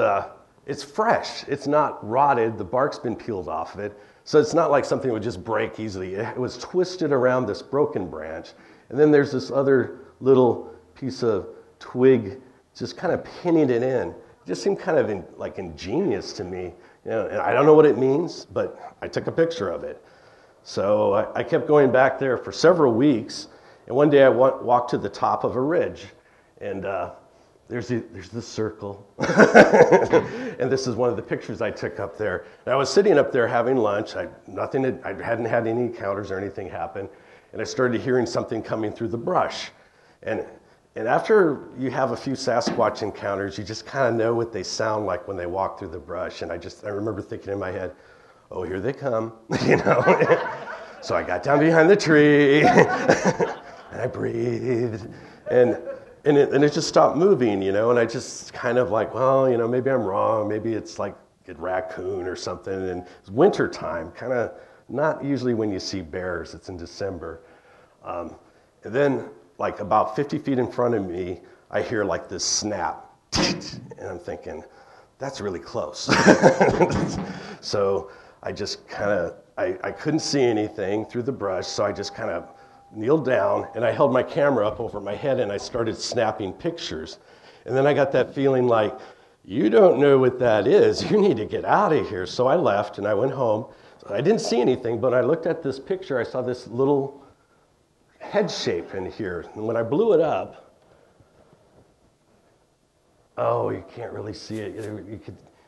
it's fresh. It's not rotted. The bark's been peeled off of it. So it's not like something that would just break easily. It was twisted around this broken branch. And then there's this other little piece of twig just kind of pinning it in. It just seemed kind of ingenious to me. You know, and I don't know what it means, but I took a picture of it. So I kept going back there for several weeks. And one day I walked to the top of a ridge, and there's this circle. And this is one of the pictures I took up there. And I was sitting up there having lunch. I hadn't had any encounters or anything happen. And I started hearing something coming through the brush. And after you have a few Sasquatch encounters, you just kind of know what they sound like when they walk through the brush. And I remember thinking in my head, oh, here they come, you know. So I got down behind the tree, and I breathed, and it just stopped moving, you know. And I just kind of like, well, you know, maybe I'm wrong. Maybe it's like a raccoon or something. And it's winter time, kind of not usually when you see bears. It's in December. And then, like about 50 feet in front of me, I hear like this snap, and I'm thinking, that's really close. So I just kind of, I couldn't see anything through the brush, so I just kind of kneeled down, and I held my camera up over my head, and I started snapping pictures. And then I got that feeling like, you don't know what that is. You need to get out of here. So I left, and I went home. I didn't see anything, but I looked at this picture. I saw this little head shape in here. And when I blew it up, oh, you can't really see it.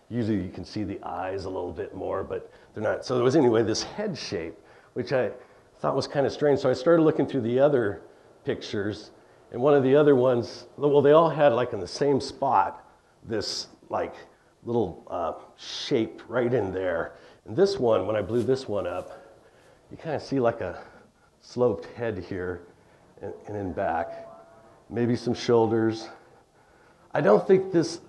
Usually you can see the eyes a little bit more, but they're not. So there was anyway this head shape, which I thought was kind of strange. So I started looking through the other pictures, and one of the other ones, well, they all had like in the same spot, this like little shape right in there. And this one, when I blew this one up, you kind of see like a sloped head here and in back, maybe some shoulders. I don't think this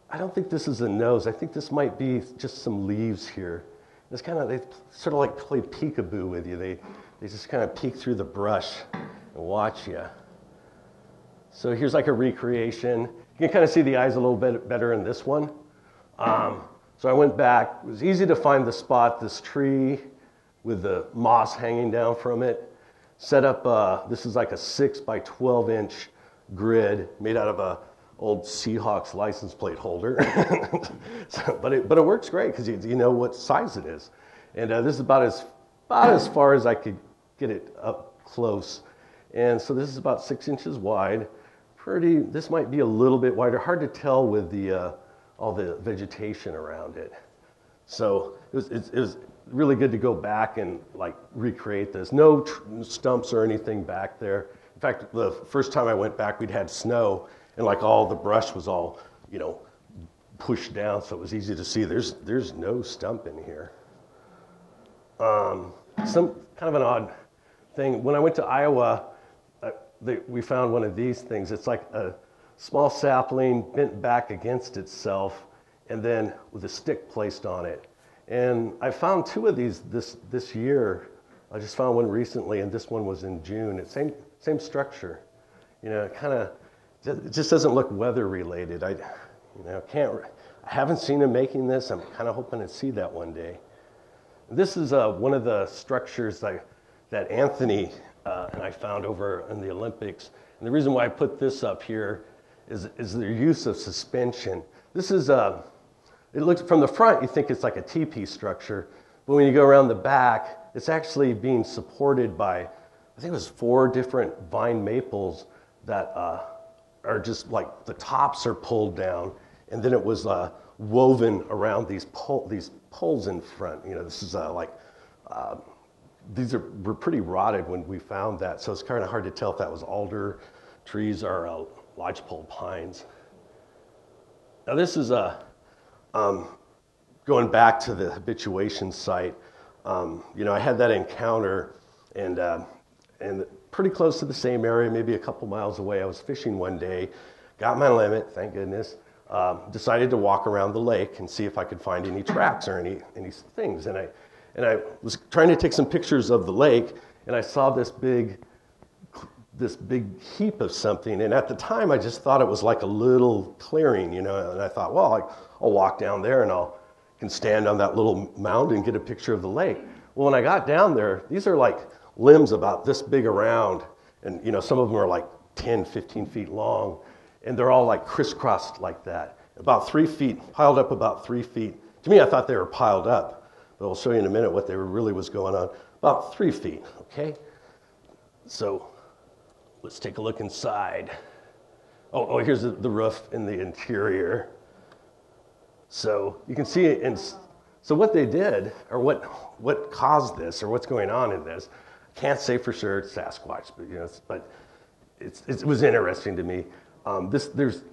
is a nose. I think this might be just some leaves here. It's kind of, they sort of like play peekaboo with you. They just kind of peek through the brush and watch you. So here's like a recreation. You can kind of see the eyes a little bit better in this one. So I went back. It was easy to find the spot, this tree with the moss hanging down from it. Set up, this is like a 6 by 12 inch grid made out of a old Seahawks license plate holder. but it works great because you know what size it is. And this is about as far as I could get it up close. And so this is about 6 inches wide. This might be a little bit wider. Hard to tell with all the vegetation around it. So it was really good to go back and like recreate this. No stumps or anything back there. In fact, the first time I went back, we'd had snow, and like all the brush was all, you know, pushed down, so it was easy to see. There's no stump in here. Some kind of an odd thing. When I went to Iowa, we found one of these things. It's like a small sapling bent back against itself, and then with a stick placed on it. And I found 2 of these this year. I just found one recently, and this one was in June. It's same structure. You know, it just doesn't look weather related. I haven't seen him making this. I'm kind of hoping to see that one day. This is one of the structures that Anthony and I found over in the Olympics. And the reason why I put this up here is their use of suspension. This is it looks from the front, you think it's like a teepee structure, but when you go around the back, it's actually being supported by I think it was 4 different vine maples that are just like the tops are pulled down, and then it was woven around these poles in front. You know, this is these were pretty rotted when we found that, so it's kind of hard to tell if that was alder trees or lodgepole pines. Now this is going back to the habituation site. You know, I had that encounter, and pretty close to the same area, maybe a couple miles away. I was fishing one day, got my limit, thank goodness. Decided to walk around the lake and see if I could find any tracks or any things. And I was trying to take some pictures of the lake, and I saw this big heap of something. And at the time, I just thought it was like a little clearing, you know. And I thought, well, I'll walk down there and can stand on that little mound and get a picture of the lake. Well, when I got down there, these are like limbs about this big around, and you know, some of them are like 10, 15 feet long, and they're all like crisscrossed like that, about 3 feet, piled up about 3 feet. To me, I thought they were piled up, but I'll show you in a minute what really was going on. About 3 feet, okay? So let's take a look inside. Oh, here's the roof in the interior. So you can see it. So what they did, or what caused this, or what's going on in this, can't say for sure it's Sasquatch, but you know, it was interesting to me. There's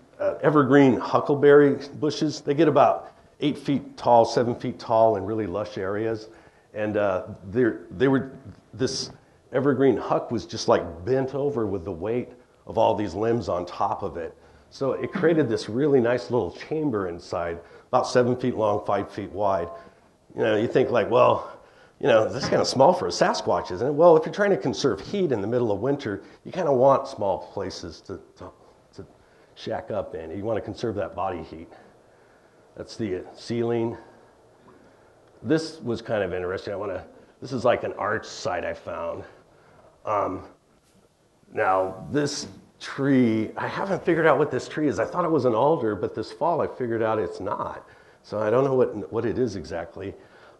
evergreen huckleberry bushes. They get about 8 feet tall, 7 feet tall in really lush areas, and this evergreen huck was just like bent over with the weight of all these limbs on top of it. So it created this really nice little chamber inside, about 7 feet long, 5 feet wide. You know, you think like, well, you know, this is kind of small for a Sasquatch, isn't it? Well, if you're trying to conserve heat in the middle of winter, you kind of want small places to shack up in. You want to conserve that body heat. That's the ceiling. This was kind of interesting. This is like an arch site I found. Now, this tree, I haven't figured out what this tree is. I thought it was an alder, but this fall I figured out it's not. So I don't know what it is exactly.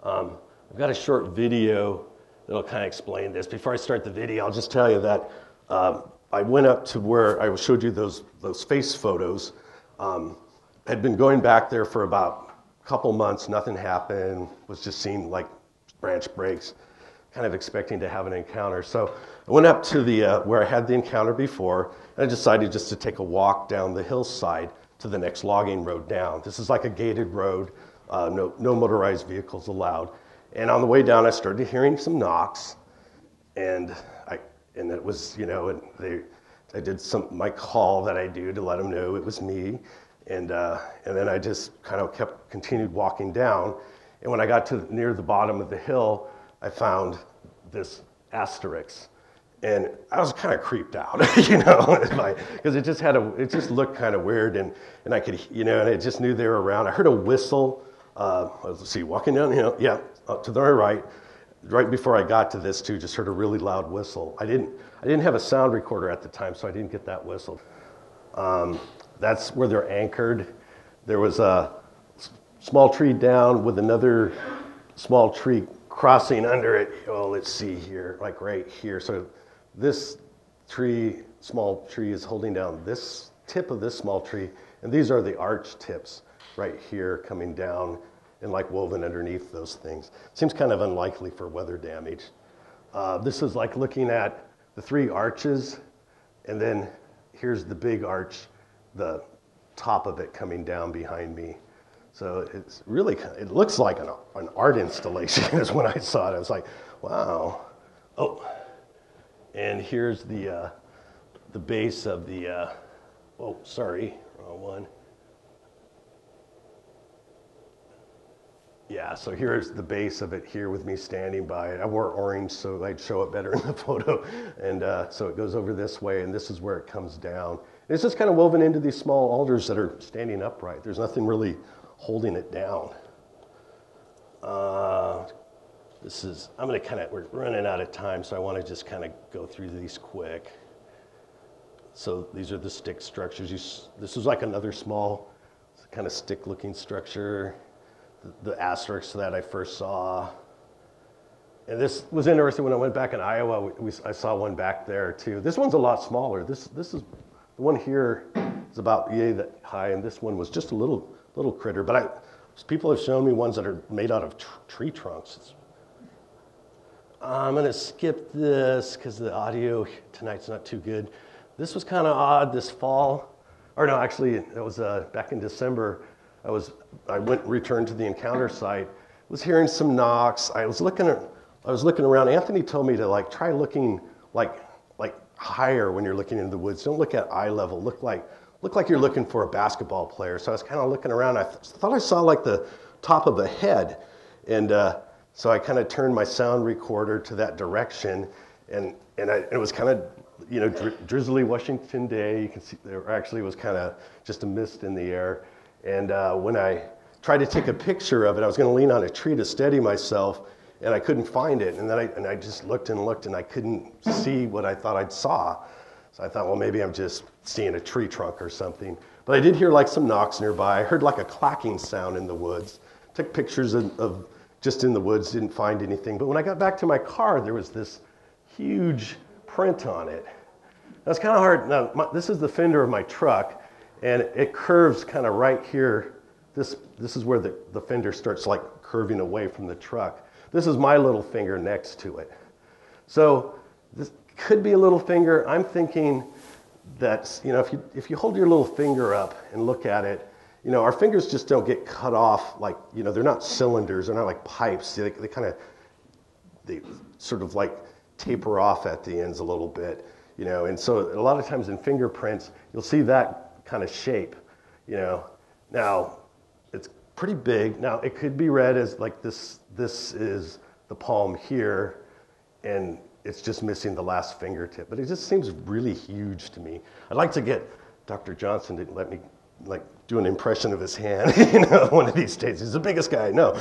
I've got a short video that'll kind of explain this. Before I start the video, I'll just tell you that I went up to where I showed you those face photos. Had been going back there for about a couple months. Nothing happened. Was just seeing like branch breaks, kind of expecting to have an encounter. So I went up to the where I had the encounter before, and I decided just to take a walk down the hillside to the next logging road down. This is like a gated road, no motorized vehicles allowed. And on the way down, I started hearing some knocks, and it was, you know, and I did my call that I do to let them know it was me, and then I just kind of continued walking down, and when I got to near the bottom of the hill, I found this asterisk, and I was kind of creeped out, you know, because it just looked kind of weird, and I could, you know, and I just knew they were around. I heard a whistle. Let's see, walking down the hill, yeah, up to the right before I got to this too, just heard a really loud whistle. I didn't have a sound recorder at the time, so I didn't get that whistle. That's where they're anchored. There was a small tree down with another small tree crossing under it. Oh, let's see here, like right here. So this small tree is holding down this tip of this small tree, and these are the arch tips right here coming down and like woven underneath those things. Seems kind of unlikely for weather damage. This is like looking at the 3 arches, and then here's the big arch, the top of it coming down behind me. So it's really, it looks like an art installation is when I saw it. I was like, wow. Oh, and here's the base of the, oh, sorry, wrong one. Yeah, so here's the base of it here with me standing by it. I wore orange so I'd show it better in the photo. And so it goes over this way, and this is where it comes down. And it's just kind of woven into these small alders that are standing upright. There's nothing really holding it down. We're running out of time, so I want to just kind of go through these quick. So these are the stick structures. This is like another small kind of stick-looking structure. The asterisk that I first saw. And this was interesting when I went back in Iowa. I saw one back there too. This one's a lot smaller. This is the one here is about yay that high, and this one was just a little critter. But people have shown me ones that are made out of tree trunks. I'm gonna skip this because the audio tonight's not too good. This was kind of odd this fall, or no, actually it was back in December. I returned to the encounter site. Was hearing some knocks. I was looking around. Anthony told me to try looking like higher when you're looking into the woods. Don't look at eye level. Look like you're looking for a basketball player. So I was kind of looking around. I thought I saw the top of a head, and so I kind of turned my sound recorder to that direction, and it was kind of drizzly Washington day. You can see there actually was kind of just a mist in the air, and when I tried to take a picture of it, I was going to lean on a tree to steady myself, and I couldn't find it. And then I just looked and looked, and I couldn't see what I thought I'd saw. So I thought, well, maybe I'm just seeing a tree trunk or something. But I did hear some knocks nearby. I heard a clacking sound in the woods. Took pictures of just in the woods, didn't find anything. But when I got back to my car, there was this huge print on it. That's kind of hard. Now, this is the fender of my truck, and it curves kind of right here. This is where the fender starts curving away from the truck. This is my little finger next to it. So this could be a little finger. I'm thinking that if you hold your little finger up and look at it, our fingers just don't get cut off they're not cylinders, they're not like pipes. They sort of taper off at the ends a little bit, and so a lot of times in fingerprints, you'll see that kind of shape, Now, it's pretty big. Now, it could be read as this is the palm here, and it's just missing the last fingertip, but it just seems really huge to me. I'd like to get Dr. Johnson to let me do an impression of his hand, one of these days. He's the biggest guy I know,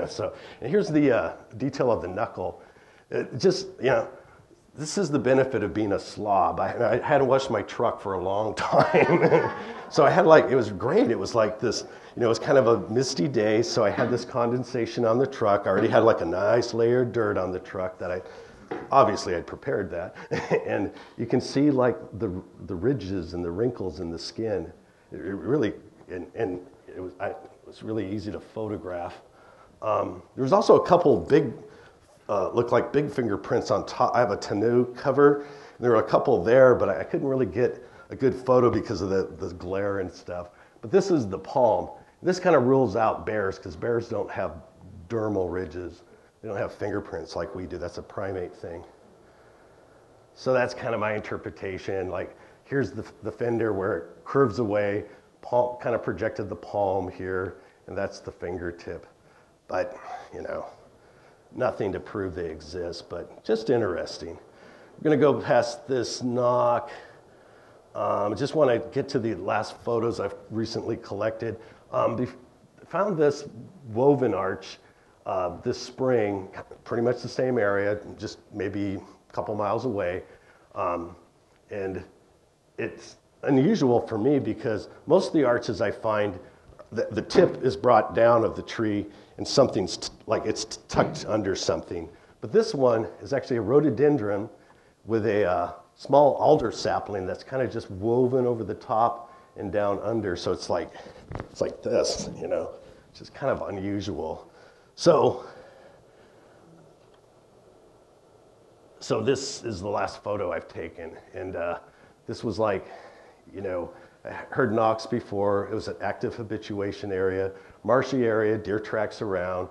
So, and here's the detail of the knuckle. This is the benefit of being a slob. I hadn't washed my truck for a long time, so I had it was great. It was this, it was kind of a misty day, so I had this condensation on the truck. I already had a nice layer of dirt on the truck that obviously I'd prepared that, and you can see the ridges and the wrinkles in the skin. It really, and it was really easy to photograph. There was also a couple big, looked like big fingerprints on top. I have a tonneau cover, and there were a couple there, but I couldn't really get a good photo because of the glare and stuff. But this is the palm. This kind of rules out bears, because bears don't have dermal ridges. They don't have fingerprints like we do. That's a primate thing. So that's kind of my interpretation. Here's the fender where it curves away, palm, kind of projected the palm here, and that's the fingertip. But, nothing to prove they exist, but just interesting. We're going to go past this knock. I just want to get to the last photos I've recently collected. Found this woven arch this spring, pretty much the same area, just maybe a couple miles away. And it's unusual for me because most of the arches I find, the tip is brought down of the tree and something's it's tucked under something. But this one is actually a rhododendron with a small alder sapling that's kind of just woven over the top and down under. So it's like this, which is kind of unusual. So this is the last photo I've taken, and this was I heard knocks before. It was an active habituation area, marshy area, deer tracks around,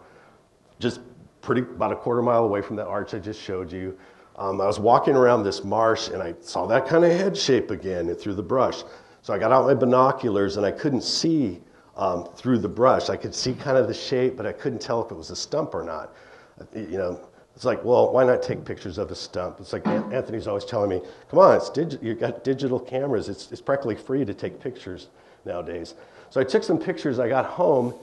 just about a quarter mile away from that arch I just showed you. I was walking around this marsh, and I saw that kind of head shape again through the brush. So I got out my binoculars, and I couldn't see through the brush. I could see kind of the shape, but I couldn't tell if it was a stump or not. It's well, why not take pictures of a stump? It's Anthony's always telling me, come on, you've got digital cameras. It's practically free to take pictures nowadays. So I took some pictures. I got home,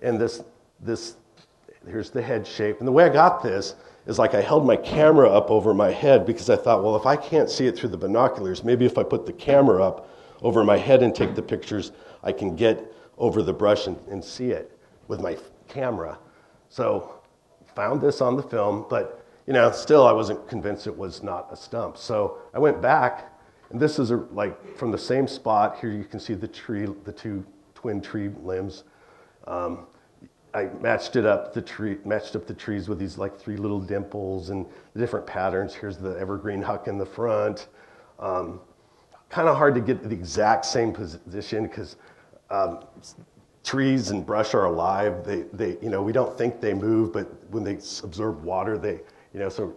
and here's the head shape. And the way I got this is I held my camera up over my head because I thought, well, if I can't see it through the binoculars, maybe if I put the camera up over my head and take the pictures, I can get over the brush and see it with my camera. So found this on the film, but still I wasn't convinced it was not a stump. So I went back, and this is like from the same spot. Here you can see the tree, the two twin tree limbs. I matched up the trees with these like three little dimples and the different patterns. Here's the evergreen huck in the front. Kind of hard to get the exact same position because trees and brush are alive. They we don't think they move, but when they absorb water, so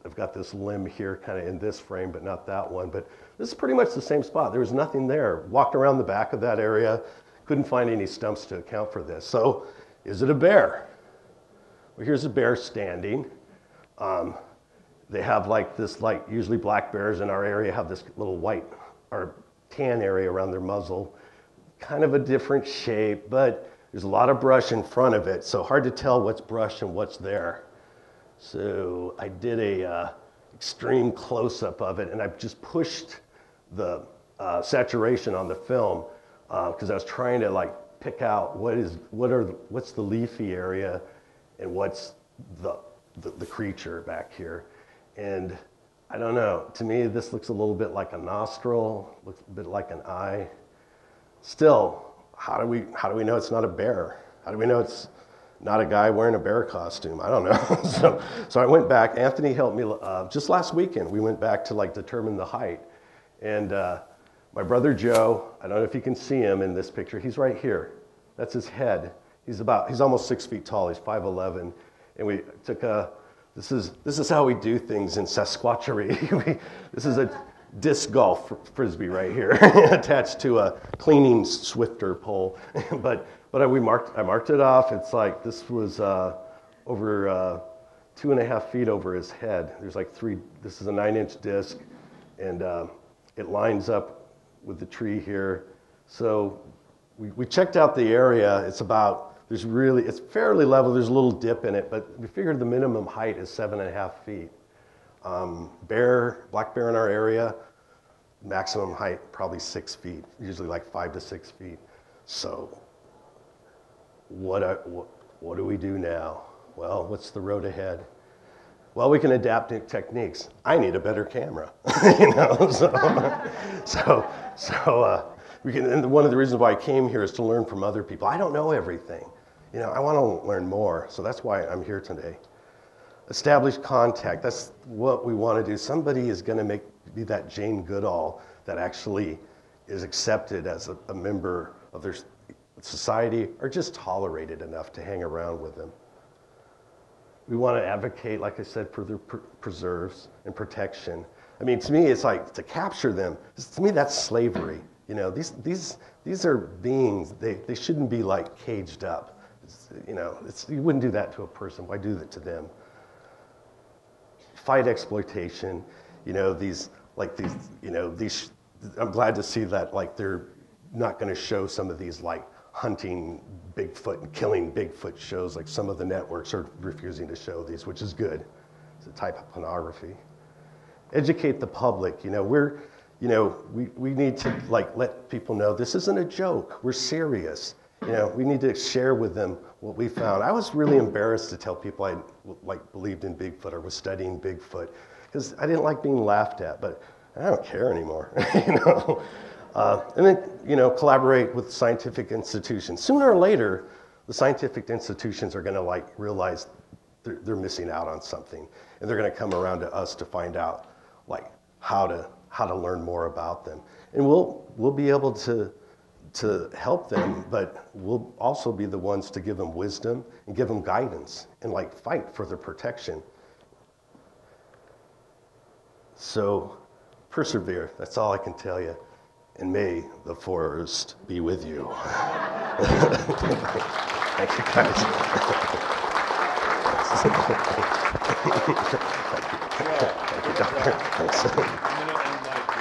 I've got this limb here kind of in this frame, but not that one. But this is pretty much the same spot. There was nothing there. Walked around the back of that area, couldn't find any stumps to account for this. So is it a bear? Well, here's a bear standing. They have like this, like usually black bears in our area have this little white or tan area around their muzzle. Kind of a different shape, but there's a lot of brush in front of it, so hard to tell what's brush and what's there. So I did a extreme close-up of it, and I've just pushed the saturation on the film because I was trying to like pick out what's the leafy area and what's the creature back here. And I don't know, to me this looks a little bit like a nostril, looks a bit like an eye. Still, how do we know it's not a bear? How do we know it's not a guy wearing a bear costume? I don't know. So I went back. Anthony helped me just last weekend. We went back to like determine the height. And my brother Joe, I don't know if you can see him in this picture. He's right here. That's his head. He's almost 6 feet tall. He's 5'11". And we took this is how we do things in Sasquatchery. This is a disc golf frisbee right here attached to a cleaning swifter pole. but I marked it off. It's like this was over 2.5 feet over his head. There's like this is a 9-inch disc, and it lines up with the tree here. So we checked out the area. It's fairly level. There's a little dip in it, but we figured the minimum height is 7.5 feet. Black bear in our area, maximum height probably 6 feet, usually like 5 to 6 feet. So what do we do now? Well, what's the road ahead? Well, we can adapt new techniques. I need a better camera, So we can. And one of the reasons why I came here is to learn from other people. I don't know everything. I want to learn more. So that's why I'm here today. Establish contact. That's what we want to do. Somebody is going to be that Jane Goodall that actually is accepted as a member of their society or just tolerated enough to hang around with them. We want to advocate, like I said, for their preserves and protection. I mean, to me, it's like to capture them. To me, that's slavery. These are beings. They shouldn't be like caged up. You wouldn't do that to a person. Why do that to them? Fight exploitation. I'm glad to see that like they're not going to show some of these like hunting Bigfoot and killing Bigfoot shows like some of the networks are refusing to show these, which is good. It's a type of pornography. Educate the public. We need to like let people know this isn't a joke. We're serious. We need to share with them what we found. I was really embarrassed to tell people I believed in Bigfoot or was studying Bigfoot because I didn't like being laughed at, but I don't care anymore. And then, collaborate with scientific institutions. Sooner or later, the scientific institutions are going to realize they're missing out on something, and they're going to come around to us to find out how to learn more about them. And we'll be able to help them, but we'll also be the ones to give them wisdom and give them guidance and fight for their protection. So persevere. That's all I can tell you. And may the forest be with you. Thank you, guys. Thank you, Doctor. Thanks.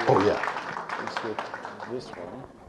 Oh, yeah. This one.